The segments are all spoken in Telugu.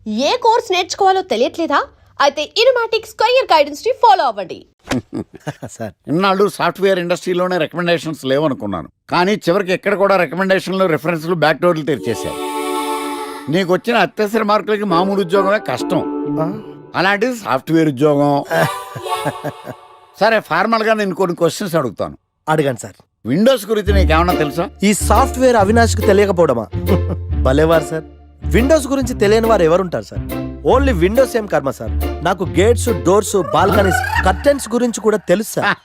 ఏ కోర్స్ నేర్చుకోవాలో తెలియట్లేదా? అయితే ఇనుమాటిక్స్ కెరియర్ గైడెన్స్ ని ఫాలో అవ్వండి. సార్ ఇన్నాళ్ళు సాఫ్ట్వేర్ ఇండస్ట్రీలోనే రికమెండేషన్స్ లేవనుకున్నాను, కానీ చివరికి ఎక్కడ కూడా రికమెండేషన్లు రిఫరెన్స్లు బ్యాక్ డోర్లు తెరిచేశారు. నీకు వచ్చిన అత్యవసర మార్కులకి మామూలు ఉద్యోగమే కష్టం, అలాంటిది సాఫ్ట్వేర్ ఉద్యోగం. సరే, ఫార్మల్ గా నేను కొన్ని క్వశ్చన్స్ అడుగుతాను. అడగండి సార్. విండోస్ గురించి నీకేమన్నా తెలుసా? ఈ సాఫ్ట్వేర్ అవినాష్కి తెలియకపోవడమా? భలేవారు సార్. విండోస్ గురించి తెలియని వారు ఎవరుంటారు సార్? ఓన్లీ విండోస్ ఏం కర్మ సార్, నాకు గేట్స్, డోర్స్, బాల్కనీస్, కర్టెన్స్ గురించి కూడా తెలుసు సార్.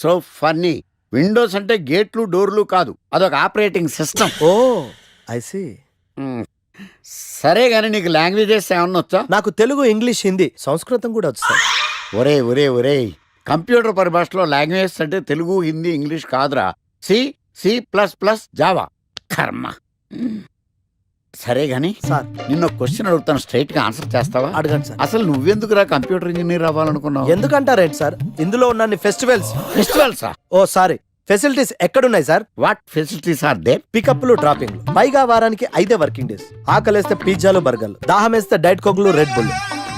So funny. విండోస్ అంటే గేట్లు డోర్లు కాదు, అదొక operating system. Oh I see. సరే గానీ నీకు లాంగ్వేజెస్ ఏమన్నా వచ్చా? నాకు తెలుగు, ఇంగ్లీష్, హిందీ, సంస్కృతం కూడా వచ్చు సార్. ఒరే కంప్యూటర్ పరిభాషలో లాంగ్వేజ్ అంటే తెలుగు, హిందీ, ఇంగ్లీష్ కాదురా. C++, Java. కర్మ. సరే గాని సార్ నిన్న క్వశ్చన్ అడుగుతాను, స్ట్రైట్ గా ఆన్సర్ చేస్తావా? అడగండి సార్. అసలు నువ్వెందుకురా కంప్యూటర్ ఇంజనీర్ అవ్వాలనుకున్నావు? ఎందుకంటారేంటి సార్, ఇందులో ఉన్న ఫెస్టివల్స్. ఫెస్టివల్సా? ఓ సారీ, ఫెసిలిటీస్ ఎక్కడున్నాయి sir? What facilities are there? పికప్లు, డ్రాపింగ్లు, పైగా వారానికి 5 వర్కింగ్ డేస్. ఆకలేస్తే పిజ్జాలు, బర్గర్లు, దాహం వేస్తే డైట్ కోక్లు, రెడ్ బుల్,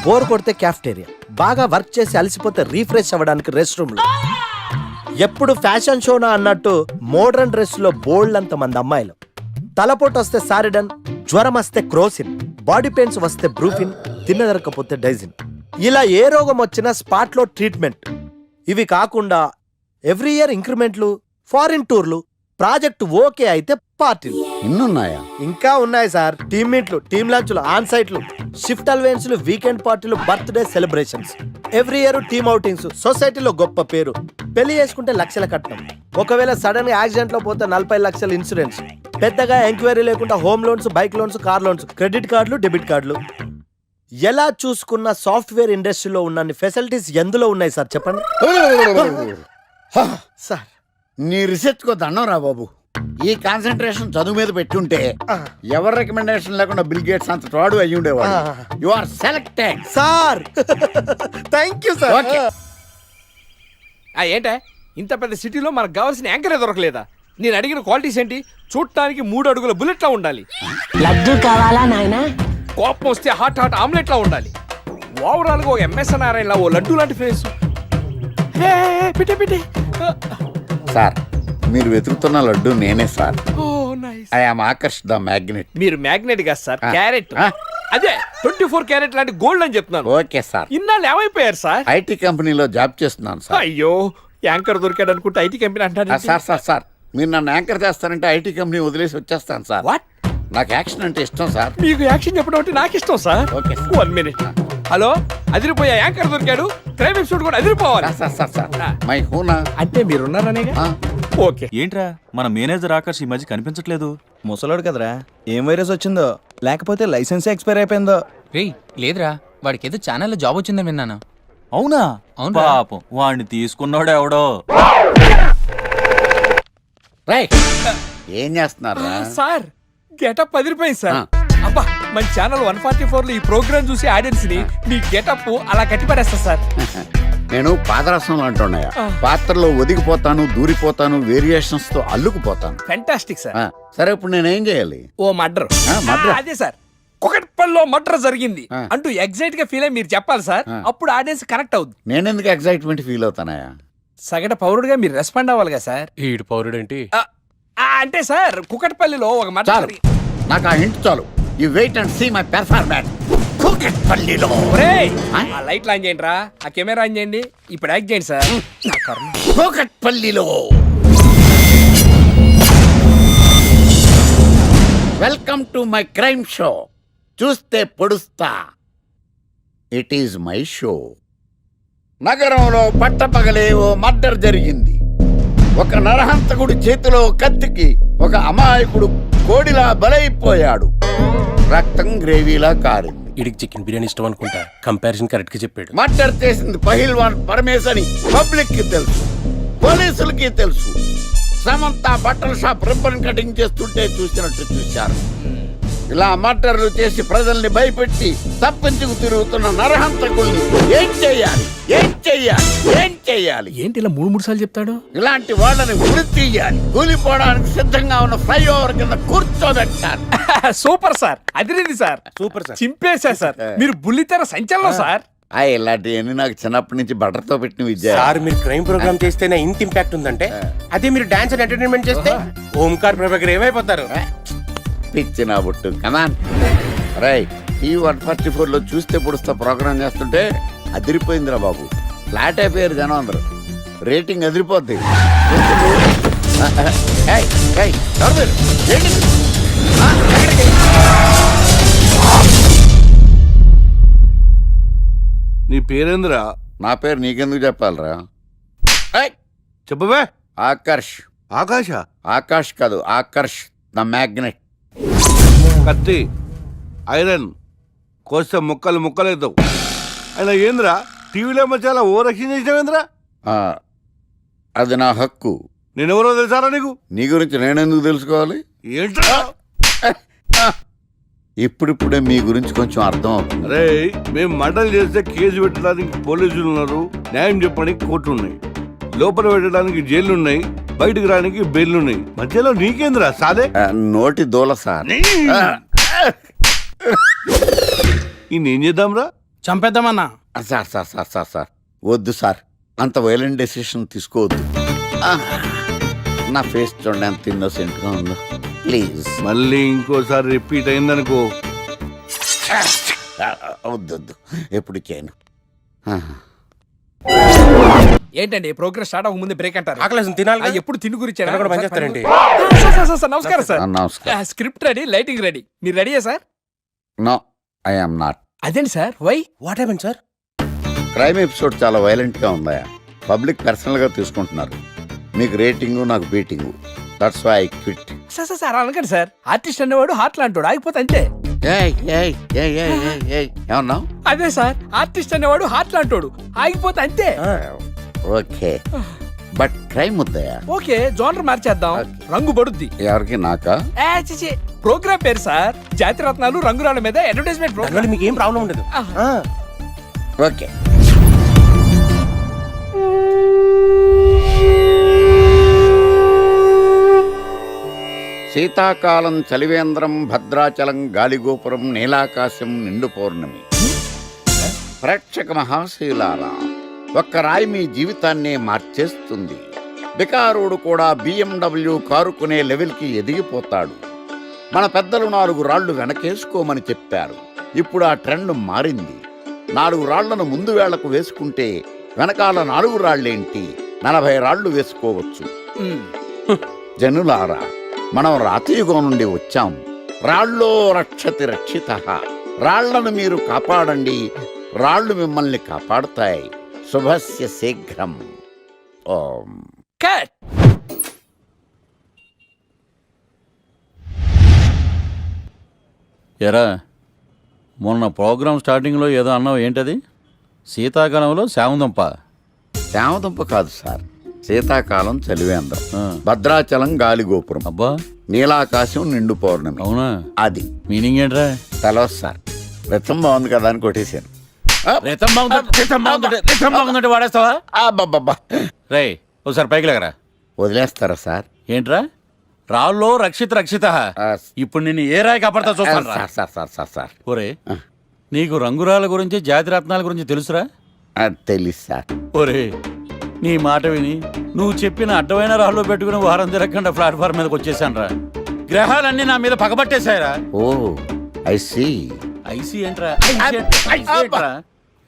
బోర్ కొడితే క్యాఫ్టేరియా, బాగా వర్క్ చేసి అలసిపోతే రీఫ్రెష్ అవ్వడానికి రెస్ట్ రూమ్లు. ఎప్పుడు ఫ్యాషన్ షోనా అన్నట్టు మోడర్న్ డ్రెస్ లో బోల్డ్ అంత మంది అమ్మాయిలు. తలపోటు వస్తే సారిడన్, జ్వరం వస్తే క్రోసిన్, బాడీ పెయిన్స్ వస్తే బ్రూఫిన్, తిన్నదరకపోతే డైజిన్. ఇలా ఏ రోగం వచ్చినా స్పాట్ లో ట్రీట్మెంట్. ఇవి కాకుండా ఎవ్రీ ఇయర్ ఇంక్రిమెంట్లు, ఫారిన్ టూర్లు, ప్రాజెక్ట్ ఓకే అయితే పార్టీలు. ఇన్నున్నాయా? ఇంకా ఉన్నాయి సార్. టీమ్ మీట్లు, టీమ్ లంచ్లు, ఆన్ సైట్లు, షిఫ్ట్ అలవెన్స్లు, వీకెండ్ పార్టీలు, birthday celebrations, every year team outings, సొసైటీలో గొప్ప పేరు, పెళ్లి చేసుకుంటే లక్షల కట్నం, ఒకవేళ సడన్ గా యాక్సిడెంట్ లో పోతే 40 లక్షల ఇన్సూరెన్స్, పెద్దగా ఎంక్వైరీ లేకుండా home loans, bike loans, car loans, credit కార్డులు, డెబిట్ కార్డులు. ఎలా చూసుకున్న సాఫ్ట్వేర్ ఇండస్ట్రీలో ఉన్న ఫెసిలిటీస్ ఎందులో ఉన్నాయి సార్ చెప్పండి. సార్ నీ రీసెర్చ్ కో దండం రా బాబు. ఈ కాన్సన్ట్రేషన్ చదువు మీద పెట్టుంటే ఎవరి రికమెండేషన్ లేకుండా బిల్ గేట్స్ అంత వాడు అయ్యి ఉండేవాడు. You are selected sir. Thank you sir. Okay. ఏంటే ఇంత పెద్ద సిటీలో మనకు కావాల్సిన యాంకరే దొరకలేదా? నేను అడిగిన క్వాలిటీస్ ఏంటి? చూడటానికి 3 అడుగుల బుల్లెట్ లా ఉండాలి, లడ్డు కావాలా నాయనా? కోపం వస్తే హాట్ ఆమ్లెట్ లా ఉండాలి, ఓవరాల్ గా ఒక ఎంఎస్ నారాయణ ఓ లడ్డు లాంటి ఫేస్. పిటే సార్, మీరు వెతుకుతున్న లడ్డు నేనే sir. Oh nice. I am Akarsh the magnet. మీరు మ్యాగ్నెట్ కాదు సార్, క్యారెట్. అదే 24 క్యారెట్ లాంటి గోల్డ్ అని చెప్తున్నాను. Okay sir. ఇన్నాళ్ళు ఏమైపోయారు సార్? ఐటీ కంపెనీలో జాబ్ చేస్తున్నాను సార్. అయ్యో, యాంకర్ దొరికాడు అనుకుంటే ఐటీ కంపెనీ అంటారు. సార్ మీరు నన్ను యాంకర్ చేస్తారంటే ఐటీ కంపెనీ వదిలేసి వచ్చేస్తాను సార్. వాట్? నాకు యాక్షన్ అంటే ఇష్టం సార్. మీకు యాక్షన్ చెప్పడం అంటే నాకు ఇష్టం sir. Okay sir. 1 minute. Hello, అదిరిపోయా యాంకర్ దొరికాడు, క్రైమ్ ఎపిసోడ్ కూడా అదిరిపోవాలి. సార్ మై హూనా అంటే మీరున్నారనేగా. ఓకే. ఏంట్రా మన మేనేజర్ ఆకర్ష్ ఈ మధ్య కనిపించట్లేదు? ముసలోడు కదరా, ఏం వైరస్ వచ్చిందో, లేకపోతే లైసెన్స్ ఎక్స్పైర్ అయిపోయిందో. రేయ్ లేదురా, వాడికి ఏదో ఛానల్లో జాబ్ వచ్చిందని విన్నాను. అవునా? అవునురా. పాపం వాడిని తీసుకున్నాడు ఎవడో. రైట్. ఏం చేస్తున్నారు? సార్ గెటప్ అదిరిపోయింది సార్. అబ్బా, మన ఛానల్ 144 లో ఈ ప్రోగ్రామ్ చూసి ఆడియన్స్ ని మీ గెటప్ అలా కట్టిపడేస్తా సార్. నేను పాదరసం అంటున్నాయా, పాత్రలో ఒదిగిపోతాను, దూరిపోతాను, వేరియేషన్స్ తో అల్లుకుపోతాను. Fantastic sir. సరే, ఇప్పుడు నేనేం చేయాలి? ఓ మర్డర్. మర్డర్? అదే సార్, కుకట్పల్లిలో మర్డర్ జరిగింది అంటూ ఎగ్జైట్ గా ఫీల్ అయ్యి మీరు చెప్పాలి సార్. అప్పుడు ఆడియన్స్ కనెక్ట్ అవుద్ది. నేనెందుకు ఎగ్జైట్మెంట్ ఫీల్ అవుతానయా? సగటు పౌరుడుగా మీరు రెస్పాండ్ అవ్వాలి కదా సార్. ఈడు పౌరుడేంటి? అంటే సార్, కుకట్పల్లిలో ఒక మర్డర్. నాకు ఆ హింట్ చాలు. You wait and see my performance. కుకట్పల్లిలో. ఆ లైట్ ఆన్ చేయండి రా, ఆ కెమెరా ఆన్ చేయండి, ఇప్పుడు యాక్ట్ చేయండి సార్. కుకట్పల్లిలో. Welcome to my crime show. చూస్తే పొడుస్తా. It is my show. నగరంలో పట్టపగలే ఓ మర్డర్ జరిగింది. ఒక నరహంతకుడి చేతిలో కత్తికి ఒక అమాయకుడు కోడిలా బలైపోయాడు. రక్తం గ్రేవీలా కారింది. ఇడికి చికెన్ బిర్యానీ ఇష్టం అనుకుంటా, కంపారిజన్ కరెక్ట్ గా చెప్పాడు. మర్డర్ చేసింది పహిల్వాన్ పరమేశ్ అని పబ్లిక్ కి తెలుసు, పోలీసులకి తెలుసు. సమంత బట్టల షాప్ రిబ్బన్ కటింగ్ చేస్తుంటే చూసినట్టు చూశారు. ఇలా మర్డర్లు చేసి ప్రజల్ని భయపెట్టి తప్పించుకు తిరుగుతున్న నరహంతకుల్ని ఏం చెయ్యాలి ఏం చెయ్యాలి ఏం చెయ్యాలి? ఏంటి ఇలా మూడు సార్లు చెప్తాడు? ఇలాంటి వాళ్ళని ఉరి తీయాలి. కూలిపోవడానికి సిద్ధంగా ఉన్న ఫ్లైఓవర్ కింద కూర్చోబెట్టాలి. సూపర్ సార్, అదిరింది సార్, సూపర్ సార్. చింపేశా సార్. మీరు బుల్లితెర సంచలనం సార్. ఇలాంటివన్నీ నాకు చిన్నప్పటి నుంచి బట్టర్తో పెట్టిన విద్య. సార్ మీరు క్రైమ్ ప్రోగ్రామ్ చేస్తేనే ఇంత ఇంపాక్ట్ ఉందంటే అదే మీరు డాన్స్ అండ్ ఎంటర్టైన్మెంట్ చేస్తే ఓంకార్ ప్రభాకర్ ఏమైపోతారు? పిచ్చి నా బుట్టు కమాన్. రై ఈ 144 లో చూస్తే పొడుస్తా ప్రోగ్రామ్ చేస్తుంటే అదిరిపోయిందిరా బాబు. ఫ్లాట్ అయిపోయారు జనం అందరూ. రేటింగ్ అదిరిపోద్ది. ఏయ్, ఏయ్, ఎవరు మీరు? ఏంటి? ఎక్కడికి? నీ పేరేంద్రా? నా పేరు నీకెందుకు చెప్పాలరా? ఏయ్, చెప్పవే. ఆకర్ష్. ఆకాశ. ఆకాష్ కాదు, ఆకర్ష్ ద మ్యాగ్నెట్. కత్తి, ఐరన్ కోస్తే ముక్కలు ముక్కలేద్దావు. అయినా ఏంద్రా టీవీలో చాలా ఓ రక్షణ చేసినావేంద్రా? అది నా హక్కు. నేనెవరో తెలుసారా నీకు? నీ గురించి నేనెందుకు తెలుసుకోవాలి? ఏంట్రా? ఇప్పుడిప్పుడే మీ గురించి కొంచెం అర్థం అవుతుంది. అరే మేము మర్డర్ చేస్తే కేసు పెట్టడానికి పోలీసులు ఉన్నారు, న్యాయం చెప్పడానికి కోర్టు ఉన్నాయి, లోపల పెట్టడానికి జైలు ఉన్నాయి, బయటకు రావడానికి బెయిల్ ఉన్నాయి. మధ్యలో నీకేంద్రా సాదే? నోటి దూల సార్. ఏం చేద్దాంరా? చంపేద్దామన్నా. Sir sir sir sir sir వద్దు సార్, అంత వైలెంట్ డెసిషన్ తీసుకోవద్దు. నా ఫేస్ చూడండి ఎంత ఇన్నోసెంట్గా ఉందో. ప్లీజ్ మళ్ళీ ఇంకోసారి రిపీట్ అయిందనుకో. వద్దొద్దు, ఎప్పుడు చేయను. ఏంటండి ప్రోగ్రెస్ స్టార్ట్ అవ్వక ముందే బ్రేక్ అంటారు? ఆకలేసం తినాలి కదా? ఎప్పుడు తిండి గురించి ఎక్కడ కూడా పనిచేస్తారండి. నమస్కారం సార్. నమస్కారం. Script ready, lighting ready. మీరు రెడీయా sir? No, I am not. అదేంటి sir, why? What happen sir? Crime episode చాలా వైలెంట్గా ఉందా? పబ్లిక్ పర్సనల్గా తీసుకుంటున్నారు. మీకు రేటింగు, నాకు beating. That's why I quit. Sir sir sir అనకండి సార్. ఆర్టిస్ట్ అనేవాడు హార్ట్ లాంటాడు, ఆగిపోతే అంతే. ఏమన్నావు? అదే సార్, ఆర్టిస్ట్ అనేవాడు హార్ట్ లాంటాడు, ఆగిపోతే అంతే. ఓకే, బట్ క్రైమ్ వద్దయా? ఓకే, జోనర్ మార్చేద్దాం, రంగు పడుద్ది. ఎవరికి? నాకా? చిచి, ప్రోగ్రామ్ పేరు సార్ జాతి రత్నాలు రంగురాళ్ళ మీద అడ్వర్టైజ్మెంట్ దానివల్ల ప్రోగ్రామ్. మీకు ఏం ప్రాబ్లం ఉండదు. ఓకే. శీతాకాలం చలివేంద్రం, భద్రాచలం గాలిగోపురం, నీలాకాశం, నిండు పౌర్ణమి. ప్రేక్షక మహాశీలారా, ఒక్క రాయి మీ జీవితాన్నే మార్చేస్తుంది. బికారుడు కూడా BMW కారు కొనే లెవెల్కి ఎదిగిపోతాడు. మన పెద్దలు 4 రాళ్లు వెనకేసుకోమని చెప్పారు. ఇప్పుడు ఆ ట్రెండ్ మారింది. 4 రాళ్లను ముందు వేళ్లకు వేసుకుంటే వెనకాల 4 రాళ్లేంటి 40 రాళ్లు వేసుకోవచ్చు. జనులారా, మనం రాతియుగం నుండి వచ్చాం. రాళ్ళో రక్షతి రక్షితః. రాళ్లను మీరు కాపాడండి, రాళ్ళు మిమ్మల్ని కాపాడుతాయి. శుభస్య శీఘ్రం. ఓం. కట్. ఎరా, మొన్న ప్రోగ్రామ్ స్టార్టింగ్లో ఏదో అన్నావు, ఏంటది? శీతాకాలంలో శామదుంప. శామదుంప కాదు సార్, శీతాకాలం చలివేంద్రం, భద్రాచలం గాలిగోపురం, అబ్బా నీలాకాశం, నిండు పౌర్ణమి. అవునా? అది మీనింగ్ ఏంట్రా? తెలవదు సార్. రతం బాగుంది కదా అని కొట్టేశాను. వాడేస్తావా? రే ఒకసారి పైకి లేకరా. వదిలేస్తారా సార్? ఏంట్రా? రాళ్ళో రక్షిత రక్షిత. ఇప్పుడు నిన్ను ఏ రాయి కాపాడతా చూస్తాను. సార్ సార్ సార్ సార్ ఒరే, నీకు రంగురాల గురించి, జాతి రత్నాల గురించి తెలుసురా? తెలుసు సార్. ఒరే, నీ మాట విని నువ్వు చెప్పిన అడ్డమైన రాళ్ళు పెట్టుకుని వారం తిరగకుండా ప్లాట్ఫామ్ మీదకి వచ్చేసాను రా. గ్రహాలన్నీ నా మీద పగబట్టేశాయరా. ఓ ఐసీ. ఐసీ ఏంట్రా?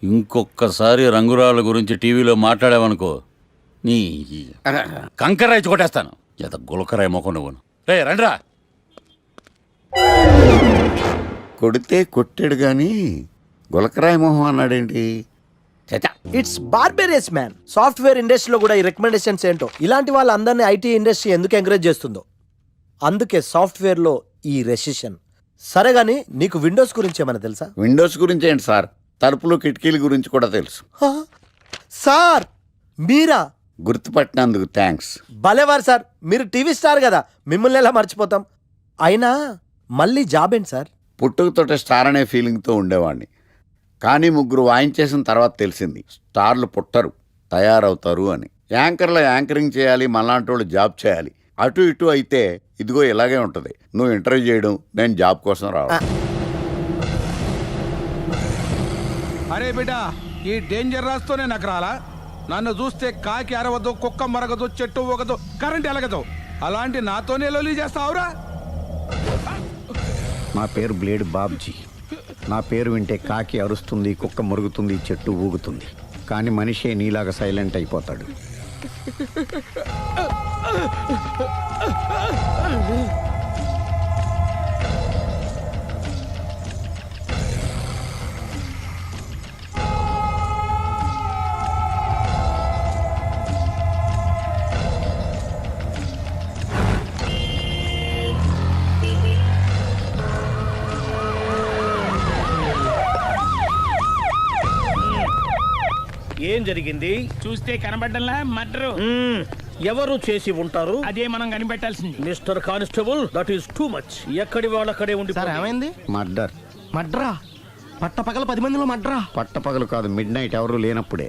ఇంకొక్కసారి రంగురాళ్ళ గురించి టీవీలో మాట్లాడావనుకో, నీ కంకర్రాయి కొట్టేస్తాను. ఎంత గులకరాయి మొక్క నువ్వు. రే రండ్రా. కొడితే కొట్టాడు గాని గులకరాయి మొహం అన్నాడేంటి? It's barbarious man. సాఫ్ట్వేర్ ఇండస్ట్రీలో కూడా ఈ రికమెండేషన్స్ ఏంటో, ఇలాంటి వాళ్ళందరినీ ఐటీ ఇండస్ట్రీ ఎందుకు ఎంకరేజ్ చేస్తుందో. అందుకే సాఫ్ట్వేర్లో ఈ రెసిషన్. సరే గానీ, నీకు విండోస్ గురించి ఏమైనా తెలుసా? విండోస్ గురించి ఏంటి సార్, తలుపులు కిటికీల గురించి కూడా తెలుసు. సార్ మీరా? గుర్తుపట్టినందుకు థ్యాంక్స్. భలేవారు సార్, మీరు టీవీ స్టార్ కదా, మిమ్మల్ని ఎలా మర్చిపోతాం. అయినా మళ్ళీ జాబ్ ఏంటి సార్? పుట్టుకతోటే స్టార్ అనే ఫీలింగ్తో ఉండేవాడిని. కానీ ముగ్గురు వాయించేసిన తర్వాత తెలిసింది స్టార్లు పుట్టరు, తయారవుతారు అని. యాంకర్లో యాంకరింగ్ చేయాలి, మళ్ళాంటి వాళ్ళు జాబ్ చేయాలి. అటు ఇటు అయితే ఇదిగో ఇలాగే ఉంటుంది. నువ్వు ఇంటర్వ్యూ చేయడం, నేను జాబ్ కోసం రావడం. అరే బిడ్డ, ఈ డేంజర్ రాస్తూనే నాకు రాలా? నన్ను చూస్తే కాకి అరవదు, కుక్క మరగదు, చెట్టు ఒకదు, కరెంట్ ఎలగదు. అలాంటి నాతోనే లొలి చేస్తావురా? నా పేరు బ్లేడ్ బాబ్జీ. నా పేరు వింటే కాకి అరుస్తుంది, కుక్క మురుగుతుంది, చెట్టు ఊగుతుంది. కానీ మనిషే నీలాగా సైలెంట్ అయిపోతాడు. ఏం జరిగింది? చూస్తే కనబడ్డంలా మర్డరు. ఎవరు చేసి ఉంటారు? అదే మనం కనిపెట్టాల్సింది. Mister constable, that is too much. ఎక్కడి వాళ్ళక్కడే ఉండి. ఏమైంది? మర్డర్. మడ్రా? పట్టపగల 10 మందిలో మడ్రా? పట్టపగలు కాదు, మిడ్ నైట్ ఎవరు లేనప్పుడే.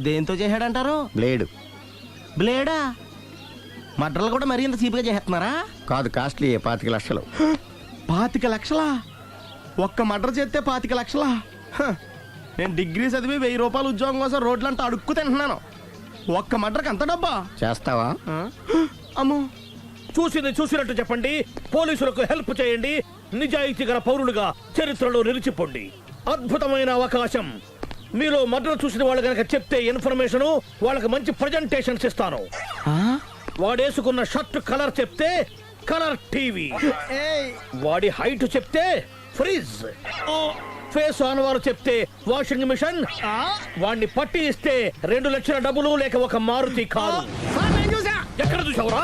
దేంతో చేశాడంటారు? బ్లేడ్. బ్లేడా? మడ్రలు కూడా మరీ ఇంత చీప్గా చేస్తున్నారా? కాదు, కాస్ట్లీ 25 లక్షలు. 25 లక్షలా? ఒక్క మడ్ర చేస్తే 25 లక్షలా? నేను డిగ్రీ చదివి 1000 రూపాయలు ఉద్యోగం కోసం రోడ్లంతా అడుక్కు తింటున్నాను. ఒక్క మడ్రకు అంత డబ్బా? చేస్తావా? అమ్మో. చూసింది చూసినట్టు చెప్పండి. పోలీసులకు హెల్ప్ చేయండి. నిజాయితీ గల పౌరులుగా చరిత్రలో నిలిచిపోండి. అద్భుతమైన అవకాశం. మీలో మర్డర్ చూసిన వాళ్ళు కనుక చెప్తే ఇన్ఫర్మేషన్, వాళ్ళకి మంచి ప్రజెంటేషన్స్ ఇస్తాను. వాడేసుకున్న షర్ట్ కలర్ చెప్తే కలర్ టీవీ, వాడి హైట్ చెప్తే ఫ్రిజ్, ఫేస్ ఆన్ వారు చెప్తే వాషింగ్ మిషన్, వాడిని పట్టి ఇస్తే 2 లక్షల డబ్బులు లేక ఒక మారుతి కారు. ఎక్కడ చూసావురా?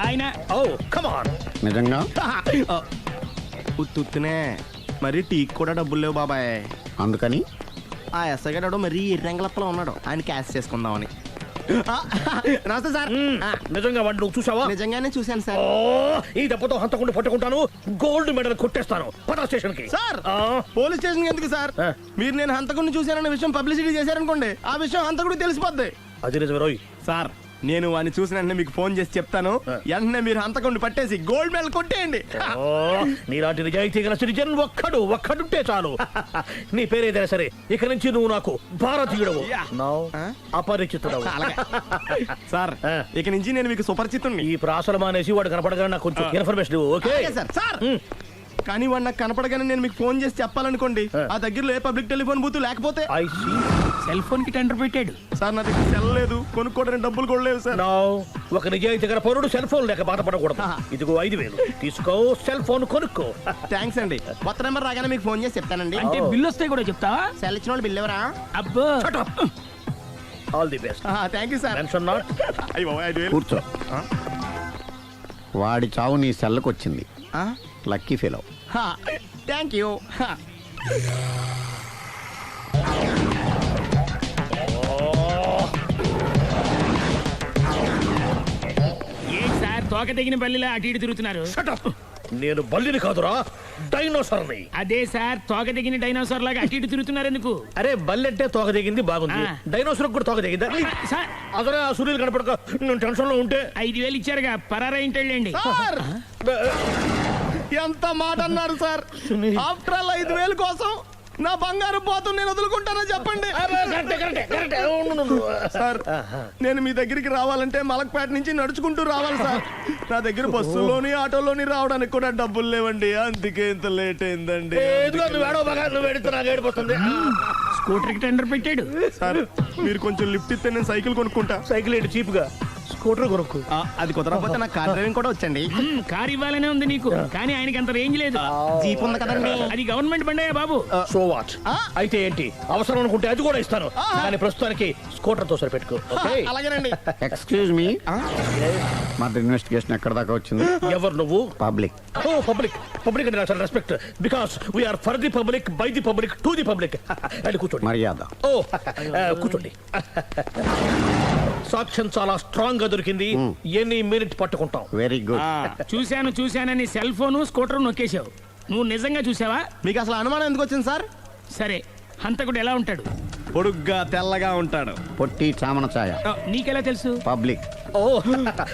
ఆయన కమాన్. నిజంగా? ఉత్తునే మరి టీకి కూడా డబ్బులు లేవు బాబాయ్. అందుకని ఆ ఎస్ఐగాడు మరీ ఎర్రంగలప్పలో ఉన్నాడు, ఆయన క్యాష్ చేసుకుందామని. నమస్తే సార్. నిజంగా వాడిని నువ్వు చూసావా? నిజంగానే చూశాను సార్. ఈ దెబ్బతో హంతకుండా పట్టుకుంటాను, గోల్డ్ మెడల్ కొట్టేస్తాను. పద స్టేషన్ కి. సార్, పోలీస్ స్టేషన్ ఎందుకు సార్? మీరు నేను హంతకుడిని చూశానన్న విషయం పబ్లిసిటీ చేశారనుకోండి, ఆ విషయం హంతకుడికి తెలిసిపోద్ది. అది నిజమే రోయ్. సార్, నేను వాడిని చూసిన వెంటనే మీకు ఫోన్ చేసి చెప్తాను. వెంటనే మీరు హంతకుడిని పట్టేసి గోల్డ్ మెడల్ కొట్టేయండి. నీలాంటి నిజాయితీ గల సిటిజన్ ఒక్కడుంటే చాలు. నీ పేరేదైనా సరే, ఇక నుంచి నువ్వు నాకు భారతీయుడవు, అపరిచితుడవు. సార్, ఇక నుంచి నేను మీకు సుపరిచితుణ్ణి. ఈ ప్రాసలు మానేసి వాడు కనపడగానే నాకు కొంచెం ఇన్ఫర్మేషన్ ఇవ్వు, ఓకే? సార్, కానీ వాడు నాకు కనపడగానే నేను మీకు ఫోన్ చేసి చెప్పాలనుకోండి, ఆ దగ్గరలో ఏ పబ్లిక్ టెలిఫోన్ బూత్ లేకపోతే. సెల్ ఫోన్ కి టెండర్ పెట్టాడు. సార్, నా దగ్గర సెల్ లేదు, కొనుక్కోవడానికి డబ్బులు కూడా లేవు సార్. ఒక నిజాయితీ గల పౌరుడు సెల్ ఫోన్ లేక బాధపడకూడదు. ఇదిగో 5000 తీసుకో, సెల్ ఫోన్ కొనుక్కో. థ్యాంక్స్ అండి. కొత్త నెంబర్ రాగానే మీకు ఫోన్ చేసి చెప్తానండి. అంటే బిల్లు వస్తే కూడా చెప్తావా? సెల్ ఇచ్చిన వాళ్ళు బిల్ ఎవరా? అబ్బో. All the best. Thank you sir. Tension not. కూర్చో. వాడి చావు నీ సెల్లకు వచ్చింది. Lucky fellow. Thank you. ఏం సార్, తోక తెగిన బల్లిలా అటు ఇటు తిరుగుతున్నారు? నేను బల్లిని కాదురా, డైనోసార్ని. అదే సార్, తోక తెగిన డైనోసార్ లాగా అటు ఇటు తిరుగుతున్నారు ఎందుకు? అరే, బల్లి అంటే తోక దిగింది బాగుంది, డైనోసార్ కూడా తోక దిగిందా? సార్, అదరే ఆ సూర్యులు కనపడక నేను టెన్షన్ లో ఉంటే. 5000 ఇచ్చారుగా, పరారా ఇంటండి. ఎంత మాట అన్నారు సార్? ఆఫ్టర్ ఆల్ 5000 కోసం నా బంగారు పోతు నేను వదులుకుంటానో చెప్పండి. సార్, నేను మీ దగ్గరికి రావాలంటే మలక్పేట నుంచి నడుచుకుంటూ రావాలి సార్. నా దగ్గర బస్సులోని ఆటోలోని రావడానికి కూడా డబ్బులు లేవండి, అందుకే ఇంత లేట్ అయిందండి. స్కూటర్ కి టెండర్ పెట్టాడు. సార్, మీరు కొంచెం లిఫ్ట్ ఇస్తే నేను సైకిల్ కొనుక్కుంటా. సైకిల్ ఏంటి చీప్ గా? స్కూటర్ కొనుక్కు. అది కుదరకపోతే నాకు కార్ డ్రైవింగ్ కూడా వచ్చండి. కార్ ఇవ్వాలనే ఉంది నీకు, కానీ ఆయనకి అంత రేంజ్ లేదు. జీప్ ఉంది కదండి. అది గవర్నమెంట్ బండయా బాబు. So what? అయితే ఏంటి, అవసరం అనుకుంటే అది కూడా ఇస్తాను, కానీ ప్రస్తుతానికి స్కూటర్ తో సరిపెట్టుకో. అలాగేనండి. ఎక్స్క్యూజ్ మీ, మర్డర్ ఇన్వెస్టిగేషన్ ఎక్కడ దాకా వచ్చింది? ఎవరు నువ్వు? పబ్లిక్. ఓ, పబ్లిక్. పబ్లిక్ అంటే చాలా respect, because we're for the public, by the public, to the public. అది కూర్చోండి. మర్యాద. ఓ, కూర్చోండి. సాక్ష్యం చాలా స్ట్రాంగ్ గా దొరికింది. ఎన్ని మినిట్ పట్టుకుంటాం. Very good. చూశానని సెల్ ఫోను స్కూటర్ నొక్కేశావు. నువ్వు నిజంగా చూసావా? మీకు అసలు అనుమానం ఎందుకు వచ్చింది సార్? సరే, హంతకుడు ఎలా ఉంటాడు? పొడుగ్గా తెల్లగా ఉంటాడు. పొట్టి చామన ఛాయ. నీకెలా తెలుసు? పబ్లిక్. ఓ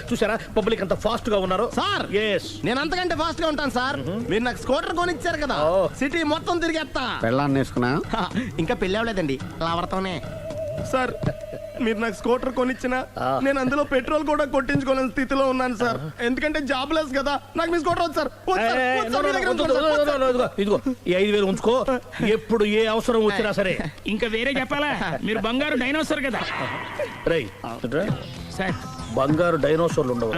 చూసారా పబ్లిక్ అంత ఫాస్ట్ గా ఉన్నారు. సార్ ఎస్ నేను అంతకంటే ఫాస్ట్ గా ఉంటాను సార్. మీరు నాకు స్కూటర్ కొనిచ్చారు కదా, సిటీ మొత్తం తిరిగేస్తా. పెళ్ళాన్ని వేసుకున్నా? ఇంకా పెళ్ళి అవ్వలేదండి, లావడతానే. సార్ మీరు నాకు స్కూటర్ కొనిచ్చిన నేను అందులో పెట్రోల్ కూడా కొట్టించుకోలేని స్థితిలో ఉన్నాను సార్. ఎందుకంటే జాబ్ లెస్ కదా. నాకు మీ స్కూటర్ వద్దు సార్. వద్దు సార్, వద్దు సార్, మీ దగ్గర ఉంచుకోండి సార్, వద్దు సార్. ఇదిగో ఈ 5,000 ఉంచుకో. ఎప్పుడు ఏ అవసరం వచ్చినా సరే. ఇంకా వేరే చెప్పాలా? మీరు బంగారు డైనోసార్ కదా. రేయ్ సార్, బంగారు డైనోసార్లు ఉండవు,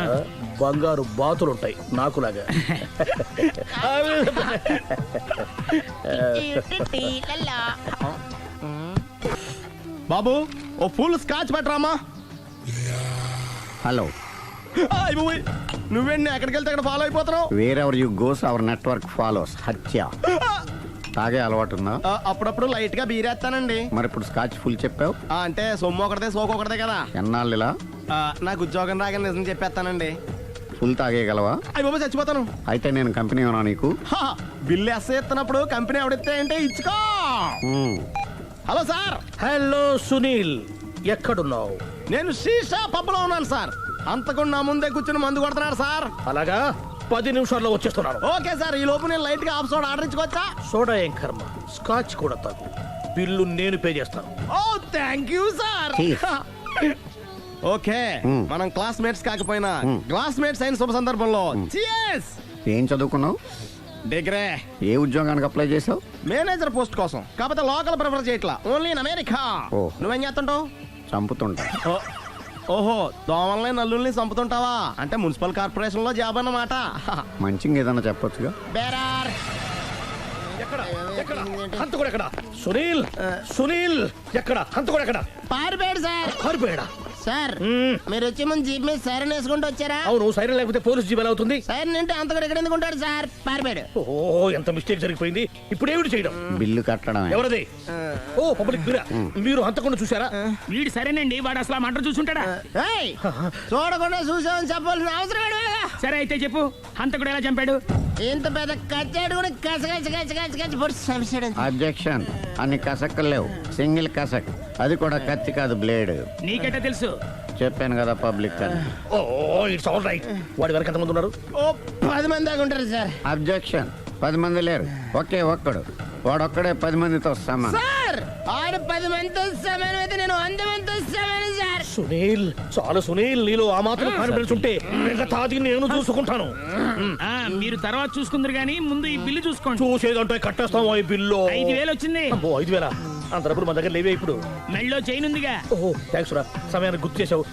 బంగారు బాతులు ఉంటాయి నాకులాగా. బాబు ఓ ఫుల్ స్కాచ్ పెట్టరామా. హలో. నువ్వేంటి ఎక్కడికి వెళ్తే అక్కడ ఫాలో అయిపోతున్నావు? Wherever you goes our network follows. హత్య. తాగే అలవాటు ఉందా? అప్పుడప్పుడు లైట్ గా బీరేస్తానండి. మరి ఇప్పుడు స్కాచ్ ఫుల్ చెప్పావు అంటే సొమ్ము ఒకటిదే సోకు ఒకటిదే కదా. ఎన్నాళ్ళు ఇలా? నాకు ఉద్యోగం రాగానే నిజం చెప్పేస్తానండి. ఫుల్ తాగేయగలవా? అయ్యి బాబు చచ్చిపోతాను. అయితే నేను కంపెనీ ఉన్నా నీకు? బిల్లు ఎస్ ఎత్తినప్పుడు కంపెనీ ఎవడితే అంటే ఇచ్చుకో. Hello sir. హలో సునీల్, ఎక్కడున్నావు? నేను శీషా పబ్లో ఉన్నాను సార్. అంతకుండా నా ముందే కూర్చుని మందు కొడుతున్నాడు సార్. అలాగా 10 నిమిషాల్లో వచ్చేస్తున్నాను. Okay sir. ఈ లోపు నేను లైట్ గా ఆఫ్ సోడా ఆర్డర్ ఇచ్చుకోవచ్చా? సోడా ఏం కర్మ, స్కాచ్ కూడా తాగు. బిల్లు నేను పే చేస్తాను. ఓ థ్యాంక్ యూ సార్. ఓకే మనం క్లాస్మేట్స్ కాకపోయినా క్లాస్మేట్స్ అయిన శుభ సందర్భంలో cheers. ఏం చదువుకున్నావు? డిగ్రీ. ఏ ఉద్యోగానికి అప్లై చేసావు? మేనేజర్ పోస్ట్ కోసం. కాకపోతే లోకల్ ప్రిఫర్ చేయట్లా, ఓన్లీ ఇన్ అమెరికా. ఓ. నువ్వేం చేస్తుంటావు? చంపుతుంటా. ఓహో, దోమల్ని నల్లుల్ని చంపుతుంటావా? అంటే మున్సిపల్ కార్పొరేషన్ లో జాబ్ అన్నమాట. మంచిగా ఏదన్నా చెప్పొచ్చుగా. బేరార్. ఎక్కడ ఎక్కడ హంతకుడు ఎక్కడ? సునీల్, సునీల్ ఎక్కడ? హంతకుడు ఎక్కడ? పారిపోయాడు సార్. పారిపోయాడా? సార్ మీరు వచ్చే ముందు జీప్ మీద సైరన్ వేసుకుంటూ వచ్చారా? అవును, సైరన్ లేకపోతే పోలీస్ జీవన్ అవుతుంది. సైరన్ అంటే అంతకుడు ఎక్కడ ఎందుకు ఉంటాడు సార్? పారిపోయాడు. ఓ ఎంత మిస్టేక్ జరిగిపోయింది. ఇప్పుడు ఏమిటి చేయడం? బిల్లు కట్టడమే. ఎవరది? ఓ పబ్లిక్ బిరా. మీరు హంతకుండా చూసారా? వీడు సరేనండి, వాడు అసలు ఆ మంట చూసుంటాడా? చూడకుండా చూసామని చెప్పాల్సిన అవసరం లేదు. సరే అయితే చెప్పు, హంతకుడు ఎలా చంపాడు? ఇంత పెద్ద కచ్చాడు కూడా అబ్జెక్షన్. అన్ని కసక్కలు లేవు, సింగిల్ కసక్. అది కూడా కత్తి కాదు, బ్లేడ్. నీకెట్టా తెలుసు? చెప్పాను కదా పబ్లిక్ అని. Oh it's all right. వాడి వరకు ఎంతమంది ఉన్నారు? ఓ 10 మంది దాకా ఉంటారు సార్. అబ్జెక్షన్. 10 మంది లేరు, ఒకే ఒక్కడు. వాడొక్కడే 10 మందితో సమానం. సార్ ఆడు 10 మందితో సమానం అయితే నేను 100 మందితో సమానం సార్. సునీల్, చాలా సునీల్, నీలో ఆ మాత్రం కాన్ఫిడెన్స్ ఉంటే మిగతాది నేను చూసుకుంటాను. మీరు తర్వాత చూసుకుందరు గానీ ముందు ఈ బిల్లు చూసుకోండి. చూసేదంటే కట్టేస్తాం ఈ బిల్లు. 5,000 వచ్చింది. 5,000 అంత డబ్బులు మన దగ్గర లేవే ఇప్పుడు. మెళ్ళో చైన్ ఉందిగా. ఓహో థ్యాంక్స్ రా, సమయానికి గుర్తు చేసావు.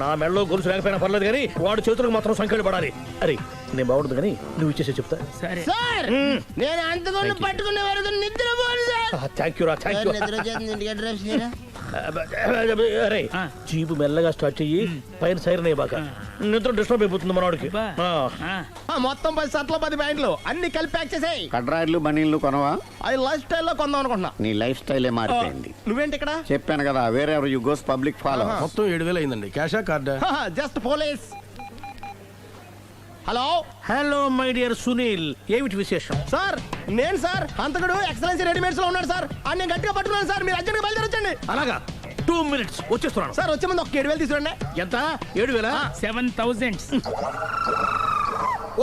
నా మెడలో గొలుసు లేకపోయినా పర్లేదు కానీ వాడు చేతులకు మాత్రం సంఖ్యలు పడాలి. అరే నేను బాగుంటుంది కానీ నువ్వు ఇచ్చేసే చెప్తా. సరే సార్ నేను అంతకుండా పట్టుకునే వరకు నిద్రపోను సార్. థ్యాంక్ యూ రా, థ్యాంక్ యూ. నిద్ర వచ్చేస్తుంది, ఇంటికి అడ్రస్ చేయరా? అరే జీపు మెల్లగా స్టార్ట్ చెయ్యి, పైన సైరన్ అయ్యి బాగా నిద్ర డిస్టర్బ్ అయిపోతుంది మనవాడికి. మొత్తం 10 షర్ట్లు 10 ప్యాంట్లు అన్ని కలిపి ప్యాక్ చేసేయ్. కడ్రాయిలు బనీన్లు కొనవా? అవి లైఫ్ స్టైల్లో కొందాం అనుకుంటున్నా. నీ లైఫ్ స్టైలే మారిపోయింది. నువ్వేంటి ఇక్కడ? చెప్పాను కదా, వేరే ఎవరు యు గోస్ పబ్లిక్ ఫాలో. మొత్తం 7,000 అయిందండి. క్యాషా కార్డా? Just police. Hello hello my dear Sunil, ఏమిటి విశేషం? సార్ నేను సార్ అంతకుడు ఎక్సలెన్సీ రెడీమేడ్స్ లో ఉన్నాడు సార్. నేను గట్టిగా పట్టుకున్నాను సార్. మీరు అర్జెంట్గా బయలుదేరొచ్చండి. అలాగా 2 minutes వచ్చేస్తున్నాను సార్. వచ్చే ముందు ఒక 7,000 తీసుకురండి. ఎంత? 7,000? 7,000.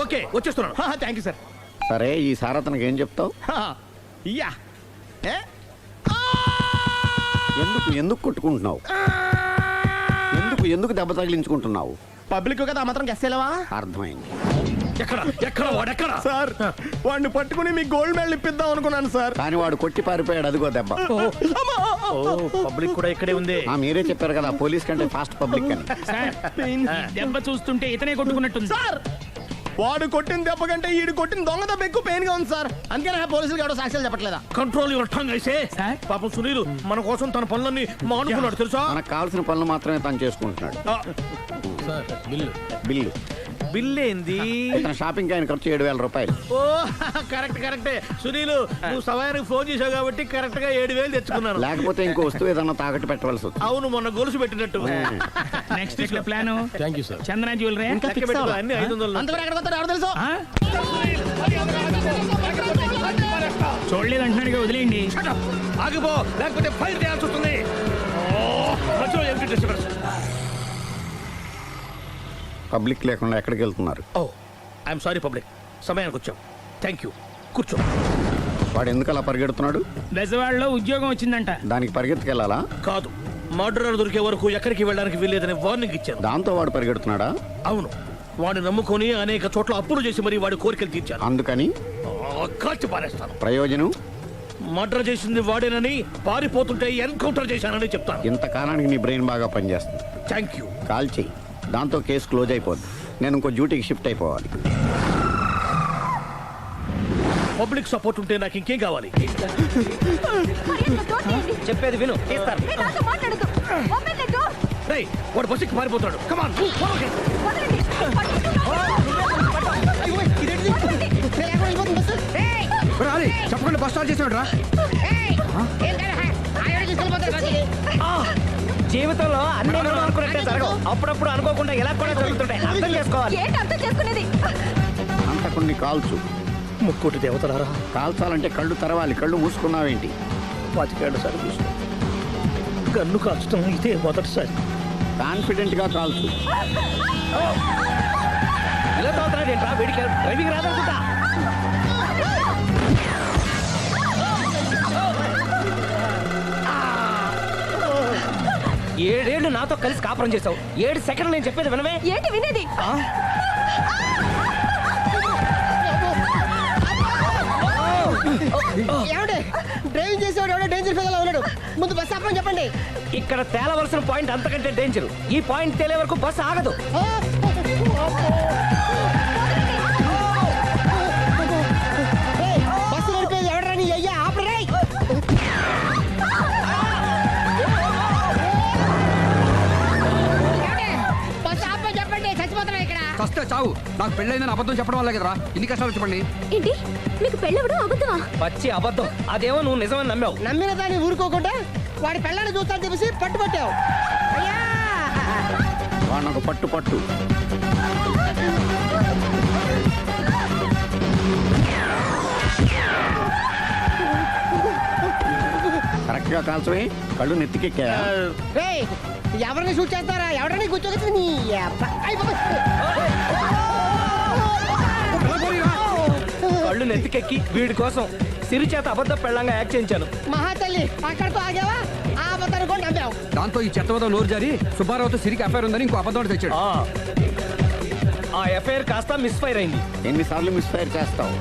ఓకే వచ్చేస్తున్నాను. Thank you sir. సరే ఈ సారతనకి ఏం చెప్తావు? యా ఎందుకు ఎందుకు కొట్టుకుంటున్నావు? ఎందుకు దెబ్బ తగిలించుకుంటున్నావు? పబ్లిక్ కదా మాత్రం గెస్సేలేవా? అర్థమైంది. ఎక్కడ ఎక్కడ వాడెక్కడ? సార్ వాడిని పట్టుకుని మీ గోల్డ్ మెడల్ ఇప్పిద్దాం అనుకున్నాను సార్. కానీ వాడు కొట్టి పారిపోయాడు, అదిగో దెబ్బ. పబ్లిక్ కూడా ఇక్కడే ఉంది. మీరే చెప్పారు కదా పోలీస్ కంటే ఫాస్ట్ పబ్లిక్ అని. సార్, దెబ్బ చూస్తుంటే ఇతనే కొట్టుకున్నట్టుంది. సార్ వాడు కొట్టిన దెబ్బ కంటే ఈడు కొట్టిన దొంగ దెబ్బ ఎక్కువ పెయిన్ గా ఉంది సార్. అందుకని పోలీసులు ఎవడో సాక్ష్యాలు చెప్పట్లేదా? కంట్రోల్ యువర్ టంగ్ అయితే. పాపం సునీల్ మన కోసం తన పనులన్నీ మానుకున్నాడు తెలుసా? మనకు కావాల్సిన పనులు మాత్రమే తను చేసుకుంటున్నాడు. బిల్లు బిల్ ఏంది? ఇతను షాపింగ్ ఆయన ఖర్చు 7,000 రూపాయలు. ఓ కరెక్టే సునీలు, నువ్వు సమయానికి ఫోన్ చేసావు కాబట్టి కరెక్ట్ గా 7,000 తెచ్చుకున్నాను. లేకపోతే ఇంకో వస్తువు ఏదన్నా తాకట్టు పెట్టవలసి వస్తుంది. అవును, మొన్న గొలుసు పెట్టినట్టు. నెక్స్ట్ వీక్ లో plan thank you sir. Chandana jewellery లెక్క పెట్టుకో, అన్ని 500. చూడలేదు అంటున్నాడుగా, వదిలేయండి. ఆగిపో, లేకపోతే ఫైర్ చేయాల్సి వస్తుంది. మధ్యలో empty disturbance. పబ్లిక్ లేకుండా ఎక్కడికి వెళ్తున్నారు? ఓ ఐఎమ్ సారీ పబ్లిక్, సమయానికి వచ్చాం. థ్యాంక్ యూ, కూర్చో. వాడు ఎందుకు అలా పరిగెడుతున్నాడు? బెజవాడలో ఉద్యోగం వచ్చిందంట. దానికి పరిగెత్తుకెళ్ళాలా? కాదు, మర్డరర్ దొరికే వరకు ఎక్కడికి వెళ్ళడానికి వీల్లేదని వార్నింగ్ ఇచ్చాను. దాంతో వాడు పరిగెడుతున్నాడా? అవును, వాడిని నమ్ముకొని అనేక చోట్ల అప్పులు చేసి మరి వాడి కోరికలు తీర్చాను. అందుకని కాల్చి పారేస్తాను. ప్రయోజనం? మర్డర్ చేసింది వాడేనని, పారిపోతుంటే ఎన్కౌంటర్ చేశానని చెప్తాను. ఇంతకాలానికి నీ బ్రెయిన్ బాగా పనిచేస్తుంది. Thank you. కాల్ చెయ్యి, దాంతో కేసు క్లోజ్ అయిపోద్ది. నేను ఇంకో డ్యూటీకి షిఫ్ట్ అయిపోవాలి. పబ్లిక్ సపోర్ట్ ఉంటే నాకు ఇంకేం కావాలి? చెప్పేది విను. రేయ్, వాడు బస్సుకి పారిపోతాడు. కమాన్ చెప్పకుండా బస్ స్టార్ట్ చేసాడు రా. జీవితంలో అన్ని మనం అనుకున్నట్టే జరగవు. అప్పుడప్పుడు అనుకోకుండా ఇలా కూడా జరుగుతుంటాయి. అర్థం చేసుకోవాలి. అంతకుని కాల్చు. ముక్కోటి దేవతలారా, కాల్చాలంటే కళ్ళు తెరవాలి. కళ్ళు మూసుకున్నావేంటి? 25 సార్లు చూసిన గన్ను కాల్చడం ఇదే మొదటిసారి. కాన్ఫిడెంట్ గా కాల్చు. ఇలా తోతున్నాడు ఏంట్రా? వీడికి డ్రైవింగ్ రాదనుకుంటా. 7 ఏళ్ళు నాతో కలిసి కాపురం చేసావు. 7 సెకండ్లు నేను చెప్పేది వినవే. ఏంటి వినేది? డ్రైవింగ్ చేసేవాడు ఎవడో డేంజర్ ఫీల్ ఉన్నాడు. ముందు బస్ ఆపమని చెప్పండి. ఇక్కడ తేలవలసిన పాయింట్ అంతకంటే డేంజర్. ఈ పాయింట్ తేలే వరకు బస్సు ఆగదు. బస్సు నడిపేది ఎవడని అయ్యా ఆపరే. బస్ ఆపమని చెప్పండి, చచ్చిపోతున్నా ఇక్కడ. వస్తే చావు. నాకు పెళ్ళైందని అబద్ధం చెప్పడం వల్ల కదరా ఇన్ని కష్టాలు చెప్పండి. ఏంటి మీకు పెళ్ళవడం అబద్ధమా? పచ్చి అబద్ధం. అదేమో నువ్వు నిజమని నమ్మావు. నమ్మిన దాన్ని ఊరుకోకుండా వాడి పెళ్ళాన్ని చూస్తాను చెప్పేసి పట్టుబట్టావు. అయ్యా వాడినొక పట్టు పట్టు. కరెక్ట్ గా కాల్చవే. కళ్ళు నెత్తికెక్కా. రేయ్, ఎవరిని షూట్ చేస్తారా? ఎవరిని కూర్చోగచ్చు నీ అబ్బా. అయ్ బాబోయ్. కళ్ళు నెత్తికెక్కి వీడి కోసం సిరి చేత అబద్ధ పెళ్ళంగా యాక్ట్ చేయించాను. మహాతల్లి, అక్కడితో ఆగావా? ఆ అబద్ధాన్ని కూడా నమ్మావు. దాంతో ఈ చెత్తవతో నోరు జారి సుబ్బారావుతో సిరికి అఫైర్ ఉందని ఇంకో అబద్ధం తెచ్చాడు. ఆ ఎఫ్ఐఆర్ కాస్త మిస్ఫైర్ అయింది. ఎన్నిసార్లు మిస్ఫైర్ చేస్తావు?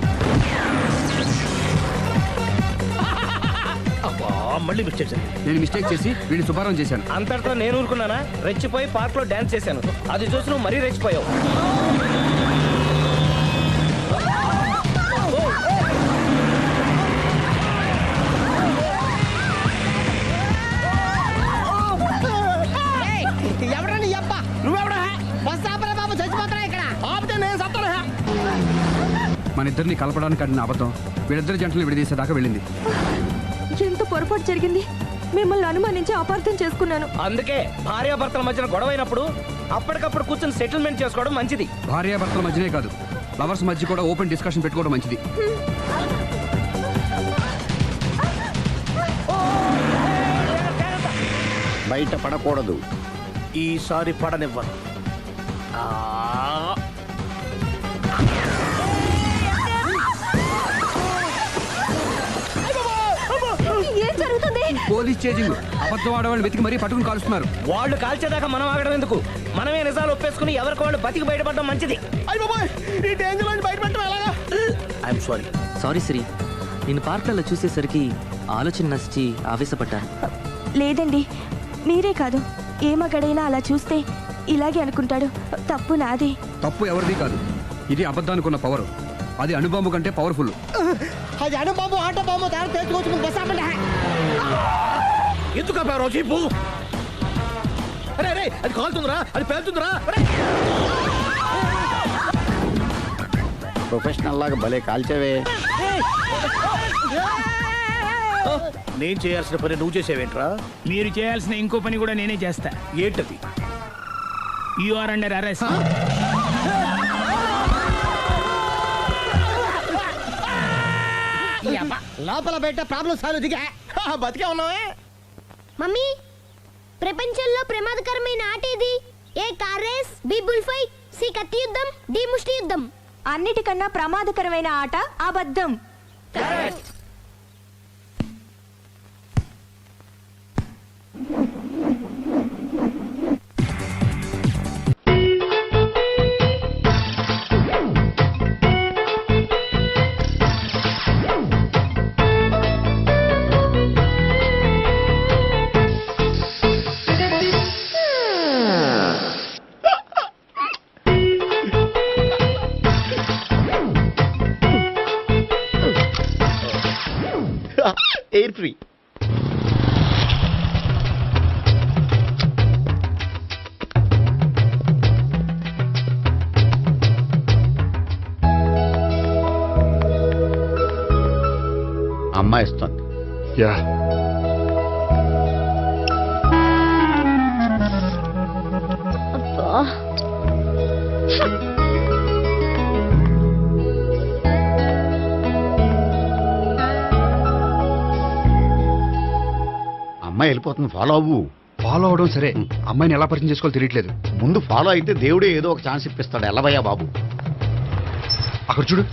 మళ్ళీ మిస్టేక్. నేను మిస్టేక్ చేసి వీడిని సుబ్బారావు చేశాను. అంతటితో నేను ఊరుకున్నానా? రెచ్చిపోయి పార్క్ లో డాన్స్ చేశాను. అది చూసి నువ్వు మరీ రెచ్చిపోయావు. ఎవరని అబ్బా? నువ్వెవడా? బస్ ఆపరా బాబు, చచ్చిపోతారా ఇక్కడ. ఆపితే నేను సత్తాను. మన ఇద్దరిని కలపడానికి అడిగిన అబద్ధం వీళ్ళిద్దరి జంటలు విడదీసేదాకా వెళ్ళింది. ఎంత పొరపాటు జరిగింది. మిమ్మల్ని అనుమానించి అపార్థం చేసుకున్నాను. అందుకే భార్యాభర్తల మధ్యన గొడవైనప్పుడు అప్పటికప్పుడు కూర్చొని సెటిల్మెంట్ చేసుకోవడం మంచిది. భార్యాభర్తల మధ్యనే కాదు, లవర్స్ మధ్య కూడా ఓపెన్ డిస్కషన్ పెట్టుకోవడం మంచిది. బయట పడకూడదు. ఈసారి పడనివ్వను. ఏం జరుగుతుంది? Police chasing. అబద్ధం ఆడవాళ్ళు వెతికి మరీ పట్టుకుని కాలుస్తున్నారు. వాళ్ళు కాల్చేదాకా మనం ఆగడం ఎందుకు? మనమే నిజాలు ఒప్పేసుకుని ఎవరికి వాళ్ళు బతికి బయటపడడం మంచిది. ఈ డేంజర్ నుంచి బయటపడటం ఎలాగా? I'm sorry. సారీ శ్రీ, నేను పార్కులలో చూసేసరికి ఆలోచన నచ్చి ఆవేశపడ్డాను. లేదండి, మీరే కాదు, ఏ మగాడైనా అలా చూస్తే ఇలాగే అనుకుంటాడు. తప్పు నాది. తప్పు ఎవరిది కాదు. ఇది అబద్ధానికి ఉన్న పవర్. అది అణుబాంబు కంటే పవర్ఫుల్. అది అణుబాంబు, ఆటో బాంబు తయారు తెచ్చుకోవచ్చు. బస్ ఆపండి. ఎందుకు ఆపారో చెప్పు. అరే అది కాలుతుందిరా, అది పేలుతుందిరా. ప్రొఫెషనల్ లాగా భలే కాల్చావే. నేను చేయాల్సిన పని నువ్వు చేసేవేంట్రా? మీరు చేయాల్సిన ఇంకో పని కూడా నేనే చేస్తా. ఏంటది? You are under arrest. లోపల బయట ప్రాబ్లం సాల్వ్ దిగా బతికే ఉన్నావే. మమ్మీ, ప్రపంచంలో ప్రమాదకరమైన ఆట ఏది? A car race, B bull fight, C కత్తి యుద్ధం, డి ముష్టి యుద్ధం. అన్నిటికన్నా ప్రమాదకరమైన ఆట అబద్ధం. ఎయిర్ ఫ్రీ. అమ్మాయి ఇస్తుంది. యా అమ్మాయి వెళ్ళిపోతుంది, ఫాలో అవ్వు. ఫాలో అవడం సరే, అమ్మాయిని ఎలా పరిచయం చేసుకోవాలో తెలియట్లేదు. ముందు ఫాలో అయితే దేవుడే ఏదో ఒక ఛాన్స్ ఇప్పిస్తాడు. ఎల్లవయ్యా బాబు. అక్కడ చూడు.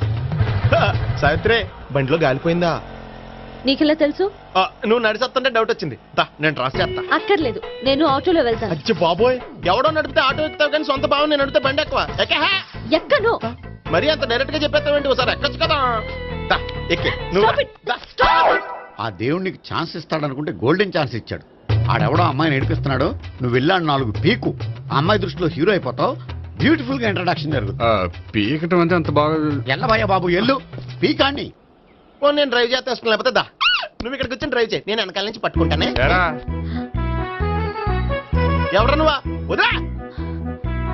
సావిత్రి, బండిలో గాలిపోయిందా? నీకెలా తెలుసు? నువ్వు నడిచేస్తుంటే డౌట్ వచ్చింది. నేను ట్రాస్ చేస్తా. అక్కర్లేదు, నేను ఆటోలో వెళ్తాను. అచ్చి బాబోయ్, ఎవడో నడిపితే ఆటో ఎక్కుతావు కానీ సొంత భావం నేను నడిపితే బండి ఎక్కువ. ఎక్కను. మరి అంత డైరెక్ట్ గా చెప్పేస్తావేంటి? ఒకసారి ఎక్కొచ్చు కదా. ఎక్కే నువ్వు. ఆ దేవుడు నీకు ఛాన్స్ ఇస్తాడనుకుంటే గోల్డెన్ ఛాన్స్ ఇచ్చాడు. ఆడెవడో అమ్మాయిని ఏడిపిస్తున్నాడు, నువ్వు వెళ్ళాడు 4 పీకు. ఆ అమ్మాయి దృష్టిలో హీరో అయిపోతావు. బ్యూటిఫుల్ గా ఇంట్రడక్షన్ జరుగుతుంది. పీకటం అంటే అంత బాగా. ఎల్లవయ్యా బాబు, ఎల్లు పీకాన్ని. నేను డ్రైవ్ చేస్తాను, లేకపోతే దా నువ్వు ఇక్కడికి వచ్చి డ్రైవ్ చేయి, నేను వెనకాల నుంచి పట్టుకుంటానే. ఎవరు నువ్వా? వదిలా.